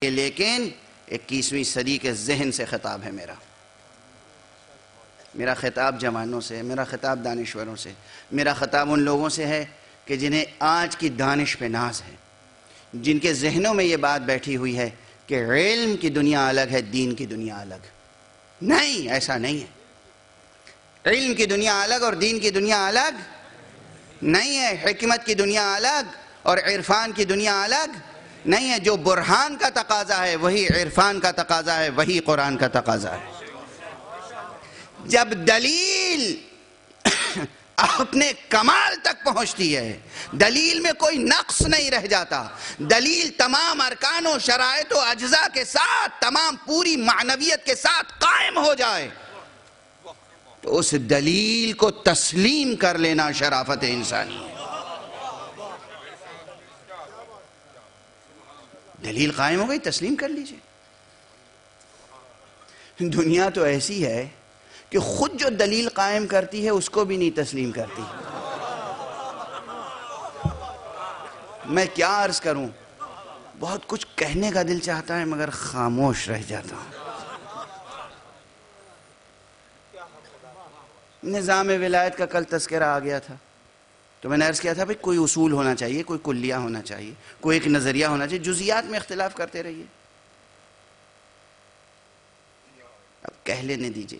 لیکن 21ویں صدی کے ذہن سے خطاب ہے میرا خطاب جوانوں سے، میرا خطاب دانشوروں سے، میرا خطاب ان لوگوں سے ہے کہ جنہیں آج کی دانش پہ ناز ہے، جن کے ذہنوں میں یہ بات بیٹھی ہوئی ہے کہ علم کی دنیا الگ ہے، دین کی دنیا الگ۔ نہیں، ایسا نہیں ہے۔ علم کی دنیا الگ اور دین کی دنیا الگ نہیں ہے۔ حکمت کی دنیا الگ اور عرفان کی دنیا الگ نہیں ہے۔ جو برہان کا تقاضا ہے وہی عرفان کا تقاضا ہے، وہی قرآن کا تقاضا ہے۔ جب دلیل اپنے کمال تک پہنچتی ہے، دلیل میں کوئی نقص نہیں رہ جاتا، دلیل تمام ارکان و شرائط و اجزاء کے ساتھ، تمام پوری معنویت کے ساتھ قائم ہو جائے، تو اس دلیل کو تسلیم کر لینا شرافت انسانی ہے۔ دلیل قائم ہو گئی، تسلیم کر لیجئے۔ دنیا تو ایسی ہے کہ خود جو دلیل قائم کرتی ہے اس کو بھی نہیں تسلیم کرتی۔ میں کیا عرض کروں، بہت کچھ کہنے کا دل چاہتا ہے مگر خاموش رہ جاتا ہوں۔ نظام ولایت کا کل تذکرہ آ گیا تھا تو میں نے عرض کیا تھا بھئی کوئی اصول ہونا چاہیے، کوئی کلیہ ہونا چاہیے، کوئی ایک نظریہ ہونا چاہیے، جزیات میں اختلاف کرتے رہیے۔ اب کہہ لینے دیجئے۔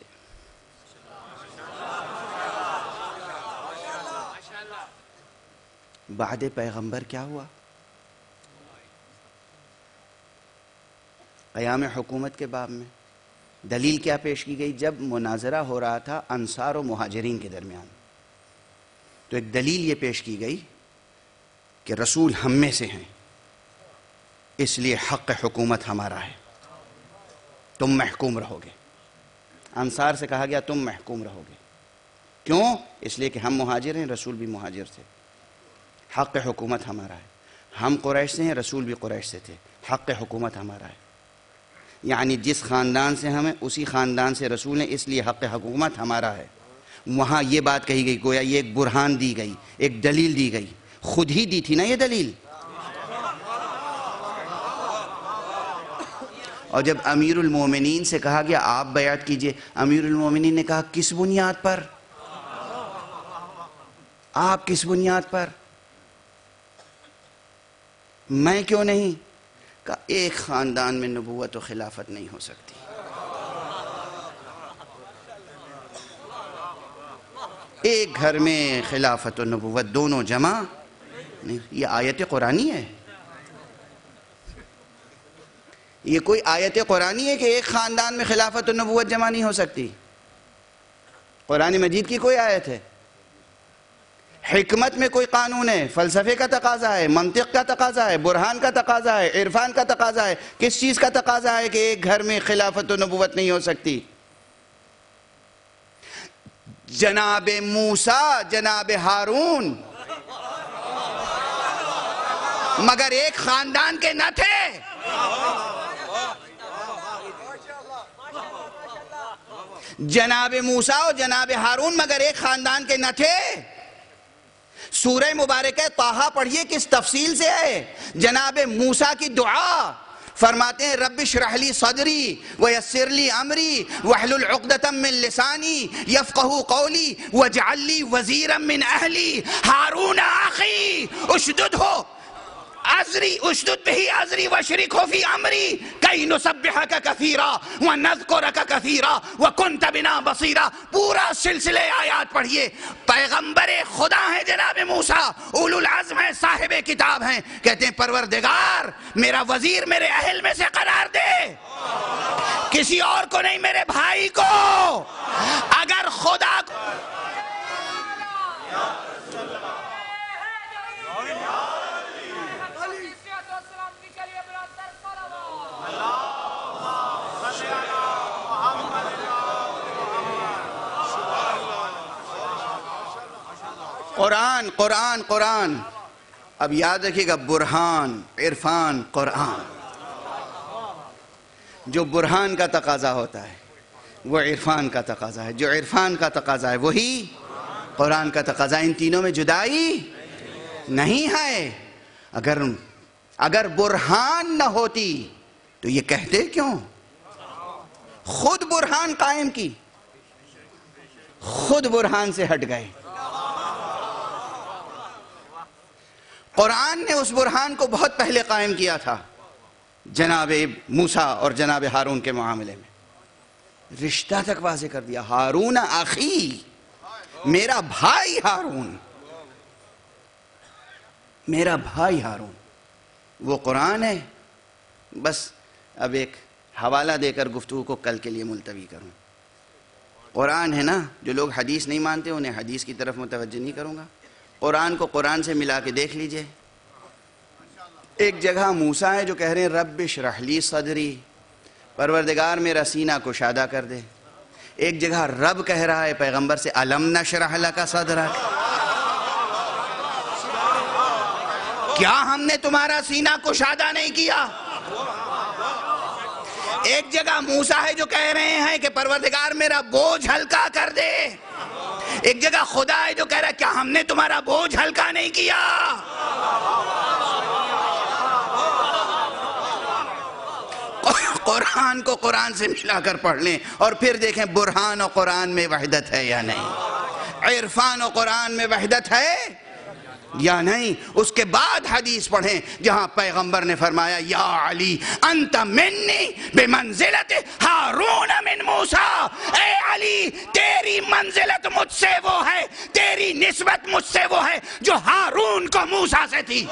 بعد پیغمبر کیا ہوا؟ قیام حکومت کے باب میں دلیل کیا پیش کی گئی؟ جب مناظرہ ہو رہا تھا انصار و مہاجرین کے درمیان، تو ایک دلیل یہ پیش کی گئی کہ رسول ہم میں سے ہیں، اس لیے حق حکومت ہمارا ہے، تم محکوم رہو گے۔ انصار سے کہا گیا تم محکوم رہو گے، کیوں؟ اس لیے کہ ہم مہاجر ہیں، رسول بھی مہاجر تھے، حق حکومت ہمارا ہے۔ ہم قریش سے ہیں، رسول بھی قریش سے تھے، حق حکومت ہمارا ہے۔ یعنی جس خاندان سے ہمیں اسی خاندان سے رسول ہیں، اس لیے حق حکومت ہمارا ہے۔ وہاں یہ بات کہی گئی، گویا یہ ایک برہان دی گئی، ایک دلیل دی گئی، خود ہی دی تھی نا یہ دلیل۔ اور جب امیر المومنین سے کہا گیا آپ بیعت کیجئے، امیر المومنین نے کہا کس بنیاد پر؟ آپ کس بنیاد پر؟ میں کیوں نہیں؟ کہا ایک خاندان میں نبوت و خلافت نہیں ہو سکتی۔ ایک گھر میں خلافت و نبوت دونوں جمع نہیں۔ یہ آیت قرآنی ہے، یہ کوئی آیت قرآنی ہے کہ ایک خاندان میں خلافت و نبوت جمع نہیں ہو سکتی؟ قرآن مجید کی کوئی آیت ہے؟ حکمت میں کوئی قانون ہے؟ فلسفے کا تقاضا ہے، منطق کا تقاضا ہے، برہان کا تقاضا ہے، عرفان کا تقاضا ہے، کس چیز کا تقاضا ہے کہ ایک گھر میں خلافت و نبوت نہیں ہو سکتی؟ جناب موسیٰ، جناب ہارون مگر ایک خاندان کے نہ تھے؟ جناب موسیٰ اور جناب ہارون مگر ایک خاندان کے نہ تھے؟ سورہ مبارکہ طٰہٰ پڑھیے کس تفصیل سے ہے۔ جناب موسیٰ کی دعا فرماتے ہیں رب اشرح لی صدری ویسر لی امری واحلل عقدۃ من لسانی یفقہوا قولی واجعل لی وزیرا من اہلی ہارون اخی اشدد بہ ازری واشرکہ فی امری کی نسبحک کثیرا ونذکرک کثیرا وکنت بنا بصیرا۔ پورا سلسلے آیات پڑھیے۔ پیغمبر خدا ہیں جناب موسیٰ، اولو العزم ہیں، صاحب کتاب ہیں، کہتے ہیں پروردگار میرا وزیر میرے اہل میں سے قرار دے، کسی اور کو نہیں، میرے بھائی کو۔ اگر خدا کو قرآن قرآن قرآن، اب یاد رکھیے گا، برہان، عرفان، قرآن۔ جو برہان کا تقاضا ہوتا ہے وہ عرفان کا تقاضا ہے، جو عرفان کا تقاضا ہے وہی قرآن کا تقاضا۔ ان تینوں میں جدائی نہیں ہے۔ اگر برہان نہ ہوتی تو یہ کہتے کیوں؟ خود برہان قائم کی، خود برہان سے ہٹ گئے۔ قرآن نے اس برہان کو بہت پہلے قائم کیا تھا جناب موسیٰ اور جناب ہارون کے معاملے میں، رشتہ تک واضح کر دیا، ہارون اخی، میرا بھائی ہارون، میرا بھائی ہارون، وہ قرآن ہے۔ بس اب ایک حوالہ دے کر گفتگو کو کل کے لیے ملتوی کروں۔ قرآن ہے نا، جو لوگ حدیث نہیں مانتے انہیں حدیث کی طرف متوجہ نہیں کروں گا، قرآن کو قرآن سے ملا کے دیکھ لیجئے۔ ایک جگہ موسیٰ ہے جو کہہ رہے ہیں رب اشرح لی صدری، پروردگار میرا سینہ کشادہ کر دے۔ ایک جگہ رب کہہ رہا ہے پیغمبر سے الم نشرح لک صدرک، کیا ہم نے تمہارا سینہ کشادہ نہیں کیا؟ ایک جگہ موسیٰ ہے جو کہہ رہے ہیں کہ پروردگار میرا بوجھ ہلکا کر دے۔ ایک جگہ خدا ہے جو کہہ رہا ہے کیا ہم نے تمہارا بوجھ ہلکا نہیں کیا؟ قرآن کو قرآن سے ملا کر پڑھ لیں اور پھر دیکھیں برہان و قرآن میں وحدت ہے یا نہیں، عرفان و قرآن میں وحدت ہے یا نہیں۔ اس کے بعد حدیث پڑھیں جہاں پیغمبر نے فرمایا یا علی انت منی بمنزلت ہارون من موسیٰ، اے علی تیری منزلت مجھ سے وہ ہے، تیری نسبت مجھ سے وہ ہے جو ہارون کو موسیٰ سے تھی۔